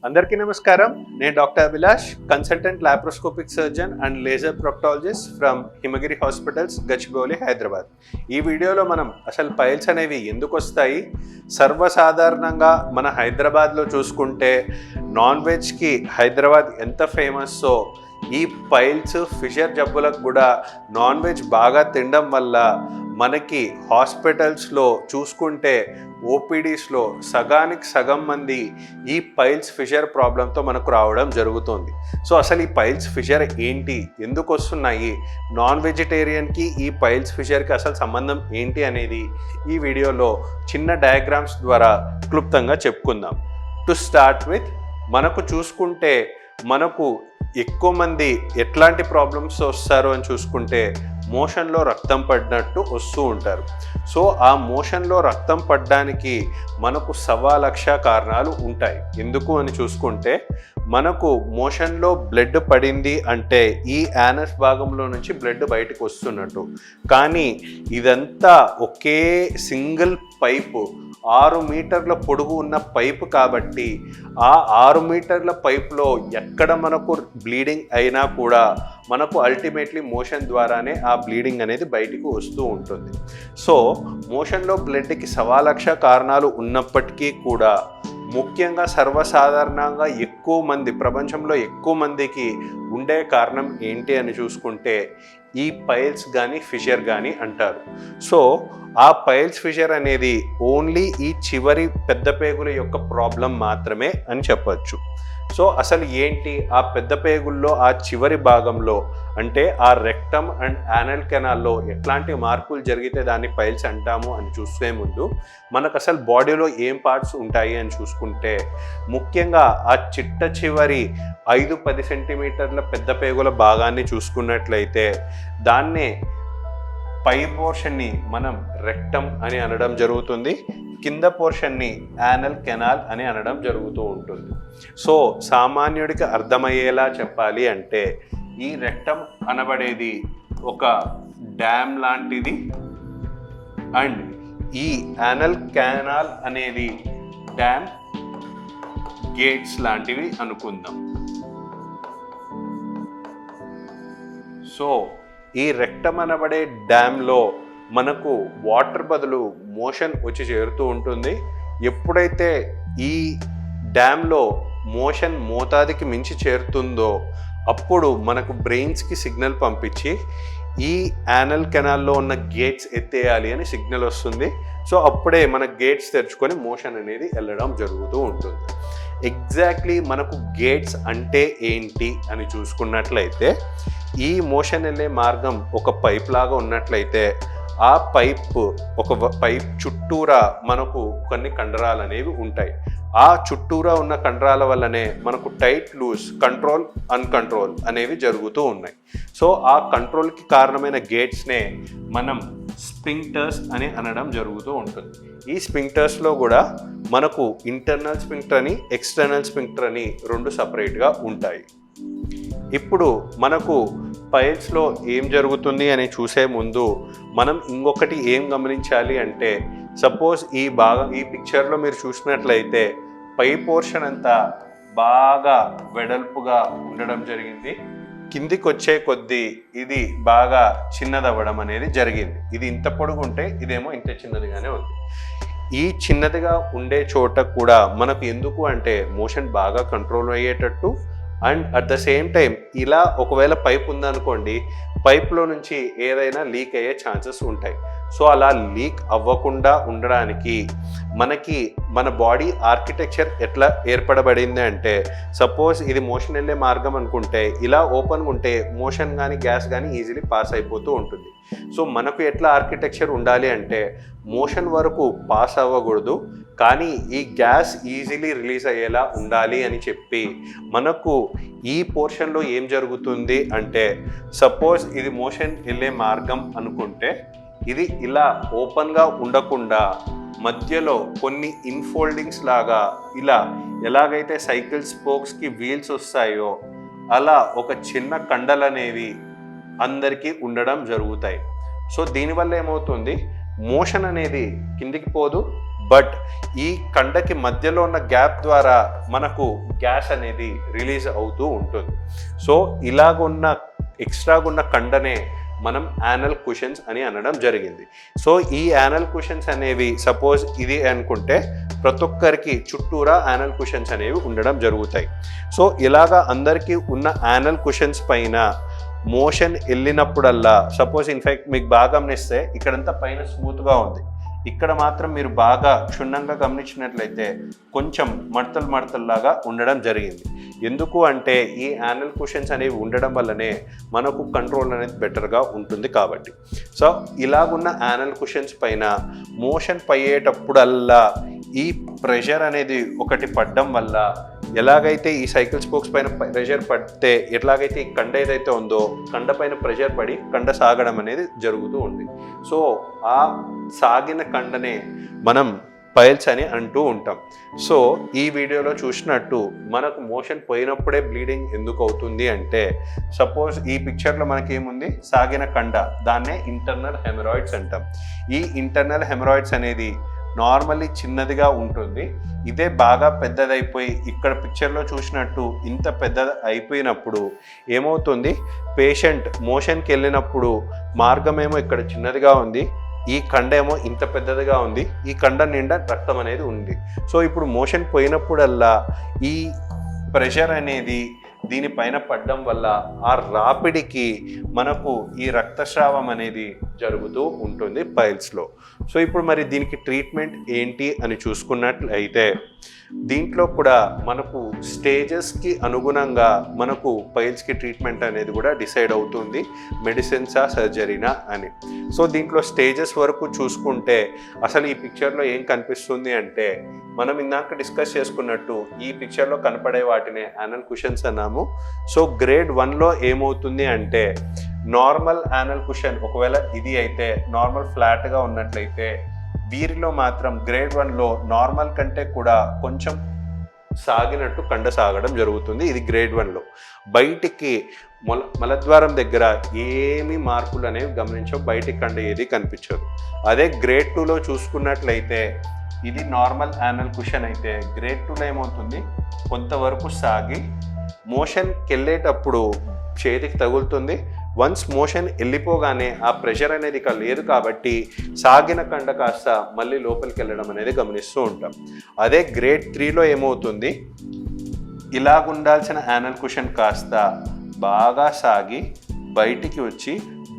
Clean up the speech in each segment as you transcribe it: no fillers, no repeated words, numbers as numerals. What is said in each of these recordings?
అందరికీ నమస్కారం. నేను doctor Abhilash, consultant laparoscopic surgeon and laser proctologist from Himagiri hospitals, Gachibowli, Hyderabad. ఈ వీడియోలో మనం అసలు పైల్స్ అనేవి ఎందుకు వస్తాయి, సర్వసాధారణంగా మన హైదరాబాద్లో చూసుకుంటే నాన్ వెజ్కి హైదరాబాద్ ఎంత ఫేమస్సో ఈ పైల్స్ ఫిషర్ జబ్బులకు కూడా నాన్ వెజ్ బాగా తినడం వల్ల మనకి హాస్పిటల్స్లో చూసుకుంటే ఓపీడీస్లో సగానికి సగం మంది ఈ పైల్స్ ఫిషర్ ప్రాబ్లంతో మనకు రావడం జరుగుతుంది. సో అసలు ఈ పైల్స్ ఫిషర్ ఏంటి, ఎందుకు వస్తున్నాయి, నాన్ వెజిటేరియన్కి ఈ పైల్స్ ఫిషర్కి అసలు సంబంధం ఏంటి అనేది ఈ వీడియోలో చిన్న డయాగ్రామ్స్ ద్వారా క్లుప్తంగా చెప్పుకుందాం. టు స్టార్ట్ విత్, మనకు చూసుకుంటే మనకు ఎక్కువ మంది ఎట్లాంటి ప్రాబ్లమ్స్ వస్తారో అని చూసుకుంటే మోషన్లో రక్తం పడినట్టు వస్తూ ఉంటారు. సో ఆ మోషన్లో రక్తం పడడానికి మనకు 1,00,000 కారణాలు ఉంటాయి. ఎందుకు అని చూసుకుంటే మనకు మోషన్లో బ్లడ్ పడింది అంటే ఈ యానస్ భాగంలో నుంచి బ్లడ్ బయటకు వస్తున్నట్టు. కానీ ఇదంతా ఒకే సింగిల్ పైపు, 6 మీటర్ల పొడుగు ఉన్న పైపు కాబట్టి ఆ 6 మీటర్ల పైపులో ఎక్కడ మనకు బ్లీడింగ్ అయినా కూడా మనకు అల్టిమేట్లీ మోషన్ ద్వారానే ఆ బ్లీడింగ్ అనేది బయటికి వస్తూ ఉంటుంది. సో మోషన్లో బ్లడ్కి 1,00,000 కారణాలు ఉన్నప్పటికీ కూడా ముఖ్యంగా సర్వసాధారణంగా ఎక్కువ మంది, ప్రపంచంలో ఎక్కువ మందికి ఉండే కారణం ఏంటి అని చూసుకుంటే ఈ పైల్స్ కానీ ఫిషర్ కానీ అంటారు. సో ఆ పైల్స్ ఫిషర్ అనేది ఓన్లీ ఈ చివరి పెద్ద పేగుల యొక్క ప్రాబ్లం మాత్రమే అని చెప్పచ్చు. సో అసలు ఏంటి ఆ పెద్ద పేగుల్లో ఆ చివరి భాగంలో అంటే ఆ రెక్టమ్ అండ్ యానల్ కెనాల్లో ఎట్లాంటి మార్పులు జరిగితే దాన్ని పైల్స్ అంటాము అని చూసే ముందు మనకు అసలు బాడీలో ఏం పార్ట్స్ ఉంటాయి అని చూసుకుంటే ముఖ్యంగా ఆ చిట్ట చివరి 5-10 సెంటీమీటర్ల పెద్ద పేగుల భాగాన్ని చూసుకున్నట్లయితే దాన్నే పై పోర్షన్ని మనం రెక్టమ్ అని అనడం జరుగుతుంది, కింద పోర్షన్ని యానల్ కెనాల్ అని అనడం జరుగుతూ ఉంటుంది. సో సామాన్యుడికి అర్థమయ్యేలా చెప్పాలి అంటే ఈ రెక్టమ్ అనబడేది ఒక డ్యామ్ లాంటిది అండ్ ఈ యానల్ కెనాల్ అనేది డ్యామ్ గేట్స్ లాంటివి అనుకుందాం. సో ఈ రెక్టమ్ అనబడే డ్యామ్లో మనకు వాటర్ బదులు మోషన్ వచ్చి చేరుతూ ఉంటుంది. ఎప్పుడైతే ఈ డ్యామ్లో మోషన్ మోతాదుకి మించి చేరుతుందో అప్పుడు మనకు బ్రెయిన్స్కి సిగ్నల్ పంపించి ఈ యానల్ కెనాల్లో ఉన్న గేట్స్ ఎత్తేయాలి అని సిగ్నల్ వస్తుంది. సో అప్పుడే మన గేట్స్ తెరుచుకొని మోషన్ అనేది వెళ్ళడం జరుగుతూ ఉంటుంది. ఎగ్జాక్ట్లీ మనకు గేట్స్ అంటే ఏంటి అని చూసుకున్నట్లయితే ఈ మోషన్ వెళ్ళే మార్గం ఒక పైప్ లాగా ఉన్నట్లయితే ఆ పైప్ చుట్టూరా మనకు కొన్ని కండరాలు అనేవి ఉంటాయి. ఆ చుట్టూరా ఉన్న కండరాల వల్లనే మనకు టైట్, లూజ్, కంట్రోల్, అన్కంట్రోల్ అనేవి జరుగుతూ ఉన్నాయి. సో ఆ కంట్రోల్కి కారణమైన గేట్స్నే మనం స్పింక్టర్స్ అని అనడం జరుగుతూ ఉంటుంది. ఈ స్పింక్టర్స్లో కూడా మనకు ఇంటర్నల్ స్పింక్టర్ అని, ఎక్స్టర్నల్ స్పింక్టర్ అని 2 సపరేట్గా ఉంటాయి. ఇప్పుడు మనకు పైల్స్లో ఏం జరుగుతుంది అని చూసే ముందు మనం ఇంకొకటి ఏం గమనించాలి అంటే సపోజ్ ఈ పిక్చర్లో మీరు చూసినట్లయితే పై పోర్షన్ అంతా బాగా వెడల్పుగా ఉండడం జరిగింది. కిందికి వచ్చే కొద్దీ ఇది బాగా చిన్నదవ్వడం అనేది జరిగింది. ఇది ఇంత పొడుగుంటే ఇదేమో ఇంత చిన్నదిగానే ఉంది. ఈ చిన్నదిగా ఉండే చోట కూడా మనకు ఎందుకు అంటే మోషన్ బాగా కంట్రోల్ అయ్యేటట్టు and at the same time ఇలా ఒకవేళ పైప్ ఉందనుకోండి, పైప్లో నుంచి ఏదైనా లీక్ అయ్యే ఛాన్సెస్ ఉంటాయి. సో అలా లీక్ అవ్వకుండా ఉండడానికి మనకి మన బాడీ ఆర్కిటెక్చర్ ఎట్లా ఏర్పడబడింది అంటే సపోజ్ ఇది మోషన్ వెళ్ళే మార్గం అనుకుంటే ఇలా ఓపెన్గా ఉంటే మోషన్ కానీ గ్యాస్ కానీ ఈజీలీ పాస్ అయిపోతూ ఉంటుంది. సో మనకు ఎట్లా ఆర్కిటెక్చర్ ఉండాలి అంటే మోషన్ వరకు పాస్ అవ్వకూడదు, కానీ ఈ గ్యాస్ ఈజీలీ రిలీజ్ అయ్యేలా ఉండాలి అని చెప్పి మనకు ఈ పోర్షన్లో ఏం జరుగుతుంది అంటే సపోజ్ ఇది మోషన్ వెళ్ళే మార్గం అనుకుంటే ఇది ఇలా ఓపెన్గా ఉండకుండా మధ్యలో కొన్ని ఇన్ఫోల్డింగ్స్ లాగా ఇలా ఎలాగైతే సైకిల్ స్పోక్స్కి వీల్స్ వస్తాయో అలా ఒక చిన్న కండలు అనేవి అందరికీ ఉండడం జరుగుతాయి. సో దీనివల్ల ఏమవుతుంది, మోషన్ అనేది కిందికి పోదు, బట్ ఈ కండకి మధ్యలో ఉన్న గ్యాప్ ద్వారా మనకు గ్యాస్ అనేది రిలీజ్ అవుతూ ఉంటుంది. సో ఇలాగున్న ఎక్స్ట్రాగా ఉన్న కండనే మనం యానల్ కుషన్స్ అని అనడం జరిగింది. సో ఈ యానల్ కుషన్స్ అనేవి సపోజ్ ఇది అనుకుంటే ప్రతి ఒక్కరికి చుట్టూరా యానల్ కుషన్స్ అనేవి ఉండడం జరుగుతాయి. సో ఇలాగా అందరికీ ఉన్న యానల్ కుషన్స్ పైన మోషన్ వెళ్ళినప్పుడల్లా సపోజ్ ఇన్ఫ్యాక్ట్ మీకు బాగా గమనిస్తే ఇక్కడంతా పైన స్మూత్గా ఉంది, ఇక్కడ మాత్రం మీరు బాగా క్షుణ్ణంగా గమనించినట్లయితే కొంచెం మడతల్లాగా ఉండడం జరిగింది. ఎందుకు అంటే ఈ యానల్ కుషన్స్ అనేవి ఉండడం వల్లనే మనకు కంట్రోల్ అనేది బెటర్గా ఉంటుంది కాబట్టి. సో ఇలాగున్న యానల్ కుషన్స్ పైన మోషన్ పోయేటప్పుడల్లా ఈ ప్రెషర్ అనేది ఒకటి పడడం వల్ల ఎలాగైతే ఈ సైకిల్ స్పోక్స్ పైన ప్రెషర్ పడితే ఎట్లాగైతే ఈ కండ ఏదైతే ఉందో కండ పైన ప్రెషర్ పడి కండ సాగడం అనేది జరుగుతూ ఉంది. సో ఆ సాగిన కండనే మనం పైల్స్ అని అంటూ ఉంటాం. సో ఈ వీడియోలో చూసినట్టు మనకు మోషన్ పోయినప్పుడే బ్లీడింగ్ ఎందుకు అవుతుంది అంటే సపోజ్ ఈ పిక్చర్లో మనకేముంది సాగిన కండ, దాన్నే ఇంటర్నల్ హెమరాయిడ్స్ అంటాం. ఈ ఇంటర్నల్ హెమరాయిడ్స్ అనేది నార్మల్లీ చిన్నదిగా ఉంటుంది. ఇదే బాగా పెద్దదైపోయి ఇక్కడ పిక్చర్లో చూసినట్టు ఇంత పెద్ద అయిపోయినప్పుడు ఏమవుతుంది, పేషెంట్ మోషన్కి వెళ్ళినప్పుడు మార్గం ఏమో ఇక్కడ చిన్నదిగా ఉంది, ఈ కండ ఏమో ఇంత పెద్దదిగా ఉంది, ఈ కండ నిండా రక్తం అనేది ఉంది. సో ఇప్పుడు మోషన్ పోయినప్పుడల్లా ఈ ప్రెషర్ అనేది దీనిపైన పడడం వల్ల ఆ రాపిడికి మనకు ఈ రక్తస్రావం అనేది జరుగుతూ ఉంటుంది పైల్స్లో. సో ఇప్పుడు మరి దీనికి ట్రీట్మెంట్ ఏంటి అని చూసుకున్నట్లయితే దీంట్లో కూడా మనకు స్టేజెస్కి అనుగుణంగా మనకు పైల్స్కి ట్రీట్మెంట్ అనేది కూడా డిసైడ్ అవుతుంది, మెడిసిన్సా సర్జరీనా అని. సో దీంట్లో స్టేజెస్ వరకు చూసుకుంటే అసలు ఈ పిక్చర్లో ఏం కనిపిస్తుంది అంటే మనం ఇందాక డిస్కస్ చేసుకున్నట్టు ఈ పిక్చర్లో కనపడే వాటినే యానల్ కుషన్స్ అన్నాము. సో గ్రేడ్ 1లో ఏమవుతుంది అంటే నార్మల్ యానల్ కుషన్ ఒకవేళ ఇది అయితే నార్మల్ ఫ్లాట్గా ఉన్నట్లయితే వీరిలో మాత్రం గ్రేడ్ 1లో నార్మల్ కంటే కూడా కొంచెం సాగినట్టు కండ సాగడం జరుగుతుంది. ఇది గ్రేడ్ 1లో. బయటికి మలద్వారం దగ్గర ఏమీ మార్పులు అనేవి గమనించవు, బయటికి కండ ఏది కనిపించదు. అదే గ్రేడ్ 2లో చూసుకున్నట్లయితే ఇది నార్మల్ యానల్ కుషన్ అయితే గ్రేడ్ 2లో ఏమవుతుంది, కొంతవరకు సాగి మోషన్కి వెళ్ళేటప్పుడు చేతికి తగులుతుంది. వన్స్ మోషన్ వెళ్ళిపోగానే ఆ ప్రెషర్ అనేది ఇక లేదు కాబట్టి సాగిన కండ కాస్త మళ్ళీ లోపలికి వెళ్ళడం అనేది గమనిస్తూ ఉంటాం. అదే గ్రేడ్ 3లో ఏమవుతుంది, ఇలాగుండాల్సిన యానల్ కుషన్ కాస్త బాగా సాగి బయటికి వచ్చి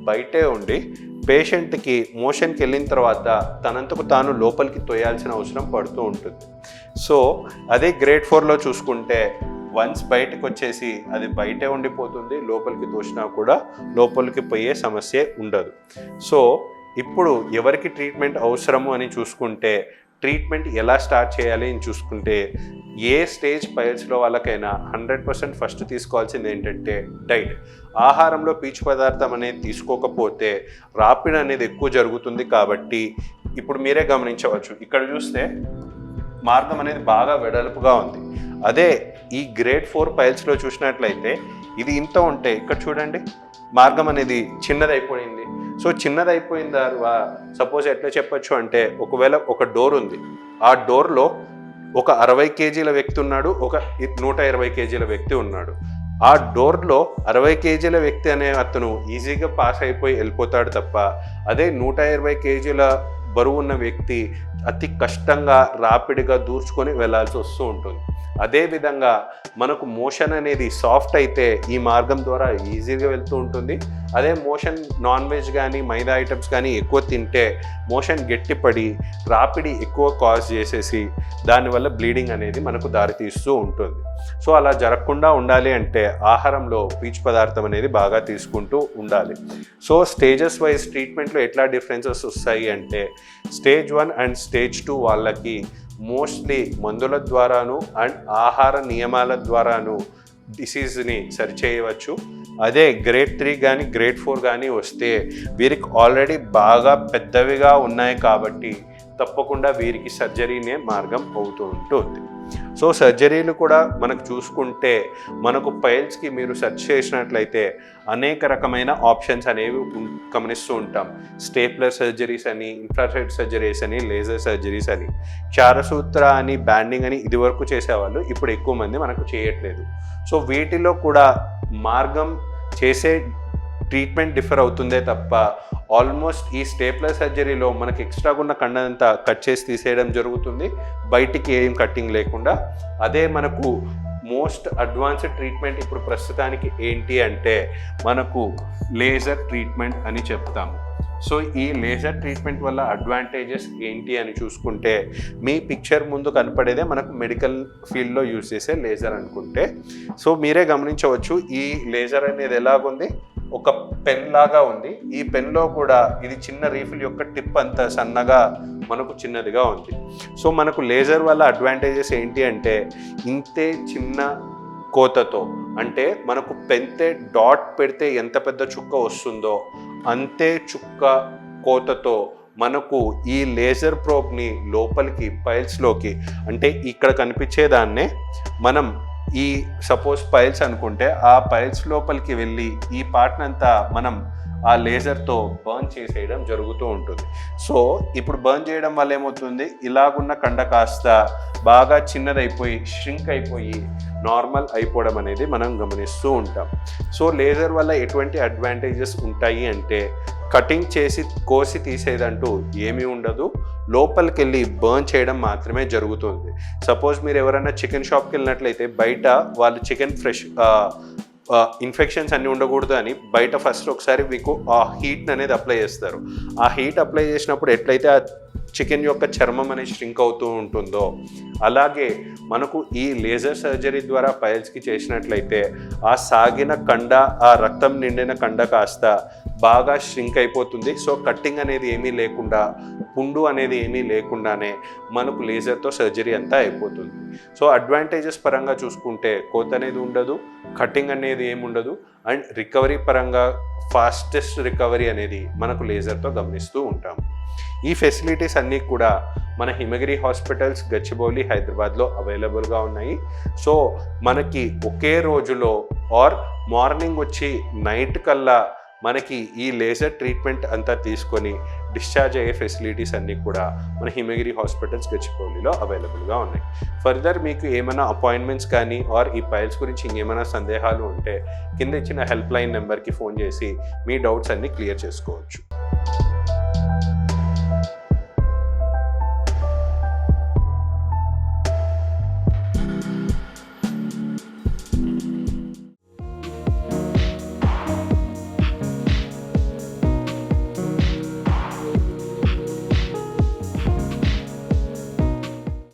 బయటే ఉండి పేషెంట్కి మోషన్కి వెళ్ళిన తర్వాత తనంతకు తాను లోపలికి తోయాల్సిన అవసరం పడుతూ ఉంటుంది. సో అదే గ్రేడ్ 4లో చూసుకుంటే వన్స్ బయటకు వచ్చేసి అది బయటే ఉండిపోతుంది, లోపలికి తోసినా కూడా లోపలికి పోయే సమస్య ఉండదు. సో ఇప్పుడు ఎవరికి ట్రీట్మెంట్ అవసరము అని చూసుకుంటే ట్రీట్మెంట్ ఎలా స్టార్ట్ చేయాలి అని చూసుకుంటే ఏ స్టేజ్ పైల్స్లో వాళ్ళకైనా 100% ఫస్ట్ తీసుకోవాల్సింది ఏంటంటే డైట్. ఆహారంలో పీచు పదార్థం అనేది తీసుకోకపోతే రాపిడ్ అనేది ఎక్కువ జరుగుతుంది. కాబట్టి ఇప్పుడు మీరే గమనించవచ్చు, ఇక్కడ చూస్తే మార్గం అనేది బాగా వెడల్పుగా ఉంది. అదే ఈ గ్రేడ్ 4 పైల్స్లో చూసినట్లయితే ఇది ఇంత ఉంటే ఇక్కడ చూడండి మార్గం అనేది చిన్నదైపోయింది. సో చిన్నదైపోయిన తర్వాత సపోజ్ ఎట్లా చెప్పచ్చు అంటే ఒకవేళ ఒక డోర్ ఉంది, ఆ డోర్లో ఒక 60 కేజీల వ్యక్తి ఉన్నాడు, ఒక 120 కేజీల వ్యక్తి ఉన్నాడు. ఆ డోర్లో 60 కేజీల వ్యక్తి అనే అతను ఈజీగా పాస్ అయిపోయి వెళ్ళిపోతాడు తప్ప అదే 120 కేజీల బరువు ఉన్న వ్యక్తి అతి కష్టంగా రాపిడిగా దూర్చుకొని వెళ్ళాల్సి వస్తూ ఉంటుంది. అదేవిధంగా మనకు మోషన్ అనేది సాఫ్ట్ అయితే ఈ మార్గం ద్వారా ఈజీగా వెళ్తూ ఉంటుంది. అదే మోషన్ నాన్ వెజ్ కానీ మైదా ఐటమ్స్ కానీ ఎక్కువ తింటే మోషన్ గట్టిపడి రాపిడి ఎక్కువ కాజ్ చేసేసి దానివల్ల బ్లీడింగ్ అనేది మనకు దారితీస్తూ ఉంటుంది. సో అలా జరగకుండా ఉండాలి అంటే ఆహారంలో పీచు పదార్థం అనేది బాగా తీసుకుంటూ ఉండాలి. సో స్టేజెస్ వైజ్ ట్రీట్మెంట్లో ఎట్లా డిఫరెన్సెస్ వస్తాయి అంటే స్టేజ్ 1 అండ్ స్టేజ్ 2 వాళ్ళకి మోస్ట్లీ మందుల ద్వారాను అండ్ ఆహార నియమాల ద్వారాను డిసీజ్ని సరిచేయవచ్చు. అదే గ్రేడ్ 3 కానీ గ్రేడ్ 4 కానీ వస్తే వీరికి ఆల్రెడీ బాగా పెద్దవిగా ఉన్నాయి కాబట్టి తప్పకుండా వీరికి సర్జరీనే మార్గం అవుతూ ఉంటుంది. సో సర్జరీలు కూడా మనకు చూసుకుంటే మనకు పైల్స్కి మీరు సెర్చ్ చేసినట్లయితే అనేక రకమైన ఆప్షన్స్ అనేవి గమనిస్తూ ఉంటాం. స్టేప్లర్ సర్జరీస్ అని, ఇన్ఫ్రారెడ్ సర్జరీస్ అని, లేజర్ సర్జరీస్ అని, క్షారసూత్ర అని, బ్యాండింగ్ అని ఇదివరకు చేసేవాళ్ళు, ఇప్పుడు ఎక్కువ మంది మనకు చేయట్లేదు. సో వీటిలో కూడా మార్గం చేసే ట్రీట్మెంట్ డిఫర్ అవుతుందే తప్ప ఆల్మోస్ట్ ఈ స్టేప్లర్ సర్జరీలో మనకి ఎక్స్ట్రాగా ఉన్న కండనంతా కట్ చేసి తీసేయడం జరుగుతుంది, బయటికి ఏం కట్టింగ్ లేకుండా. అదే మనకు మోస్ట్ అడ్వాన్స్డ్ ట్రీట్మెంట్ ఇప్పుడు ప్రస్తుతానికి ఏంటి అంటే మనకు లేజర్ ట్రీట్మెంట్ అని చెప్తాము. సో ఈ లేజర్ ట్రీట్మెంట్ వల్ల అడ్వాంటేజెస్ ఏంటి అని చూసుకుంటే మీ పిక్చర్ ముందు కనపడేదే మనకు మెడికల్ ఫీల్డ్లో యూజ్ చేసే లేజర్ అనుకుంటే. సో మీరే గమనించవచ్చు ఈ లేజర్ అనేది ఎలాగుంది, ఒక పెన్ లాగా ఉంది. ఈ పెన్లో కూడా ఇది చిన్న రీఫిల్ యొక్క టిప్ అంత సన్నగా మనకు చిన్నదిగా ఉంది. సో మనకు లేజర్ వల్ల అడ్వాంటేజెస్ ఏంటి అంటే ఇంతే చిన్న కోతతో, అంటే మనకు పెన్తే డాట్ పెడితే ఎంత పెద్ద చుక్క వస్తుందో అంతే చుక్క కోతతో మనకు ఈ లేజర్ ప్రోబ్ని లోపలికి పైల్స్లోకి, అంటే ఇక్కడ కనిపించేదాన్నే మనం ఈ సపోజ్ పైల్స్ అనుకుంటే ఆ పైల్స్ లోపలికి వెళ్ళి ఈ పార్ట్నంతా మనం ఆ లేజర్తో బర్న్ చేసేయడం జరుగుతూ ఉంటుంది. సో ఇప్పుడు బర్న్ చేయడం వల్ల ఏమవుతుంది, ఇలాగున్న కండ కాస్త బాగా చిన్నదైపోయి ష్రింక్ అయిపోయి నార్మల్ అయిపోవడం అనేది మనం గమనిస్తూ ఉంటాం. సో లేజర్ వల్ల ఎటువంటి అడ్వాంటేజెస్ ఉంటాయి అంటే కటింగ్ చేసి కోసి తీసేదంటూ ఏమీ ఉండదు, లోపలికి వెళ్ళి బర్న్ చేయడం మాత్రమే జరుగుతుంది. సపోజ్ మీరు ఎవరైనా చికెన్ షాప్కి వెళ్ళినట్లయితే బయట వాళ్ళు చికెన్ ఫ్రెష్ ఇన్ఫెక్షన్స్ అన్నీ ఉండకూడదు అని బయట ఫస్ట్ ఒకసారి మీకు ఆ హీట్ అనేది అప్లై చేస్తారు. ఆ హీట్ అప్లై చేసినప్పుడు ఎట్లయితే ఆ చికెన్ యొక్క చర్మం అనేది ష్రింక్ అవుతూ ఉంటుందో అలాగే మనకు ఈ లేజర్ సర్జరీ ద్వారా పైల్స్కి చేసినట్లయితే ఆ సాగిన కండ, ఆ రక్తం నిండిన కండ కాస్త బాగా ష్రింక్ అయిపోతుంది. సో కట్టింగ్ అనేది ఏమీ లేకుండా, పుండు అనేది ఏమీ లేకుండానే మనకు లేజర్తో సర్జరీ అంతా అయిపోతుంది. సో అడ్వాంటేజెస్ పరంగా చూసుకుంటే కోత అనేది ఉండదు, కటింగ్ అనేది ఏమి ఉండదు, అండ్ రికవరీ పరంగా ఫాస్టెస్ట్ రికవరీ అనేది మనకు లేజర్తో గమనిస్తూ ఉంటాము. ఈ ఫెసిలిటీస్ అన్నీ కూడా మన హిమగిరి హాస్పిటల్స్ గచ్చిబౌలి హైదరాబాద్లో అవైలబుల్గా ఉన్నాయి. సో మనకి ఒకే రోజులో ఆర్ మార్నింగ్ వచ్చి నైట్ కల్లా మనకి ఈ లేజర్ ట్రీట్మెంట్ అంతా తీసుకొని డిశ్చార్జ్ అయ్యే ఫెసిలిటీస్ అన్నీ కూడా మన హిమగిరి హాస్పిటల్స్ గచ్చిబౌలిలో అవైలబుల్గా ఉన్నాయి. ఫర్దర్ మీకు ఏమైనా అపాయింట్మెంట్స్ కానీ ఆర్ ఈ పైల్స్ గురించి ఇంకేమైనా సందేహాలు ఉంటే కింద ఇచ్చిన హెల్ప్ లైన్ నెంబర్కి ఫోన్ చేసి మీ డౌట్స్ అన్నీ క్లియర్ చేసుకోవచ్చు.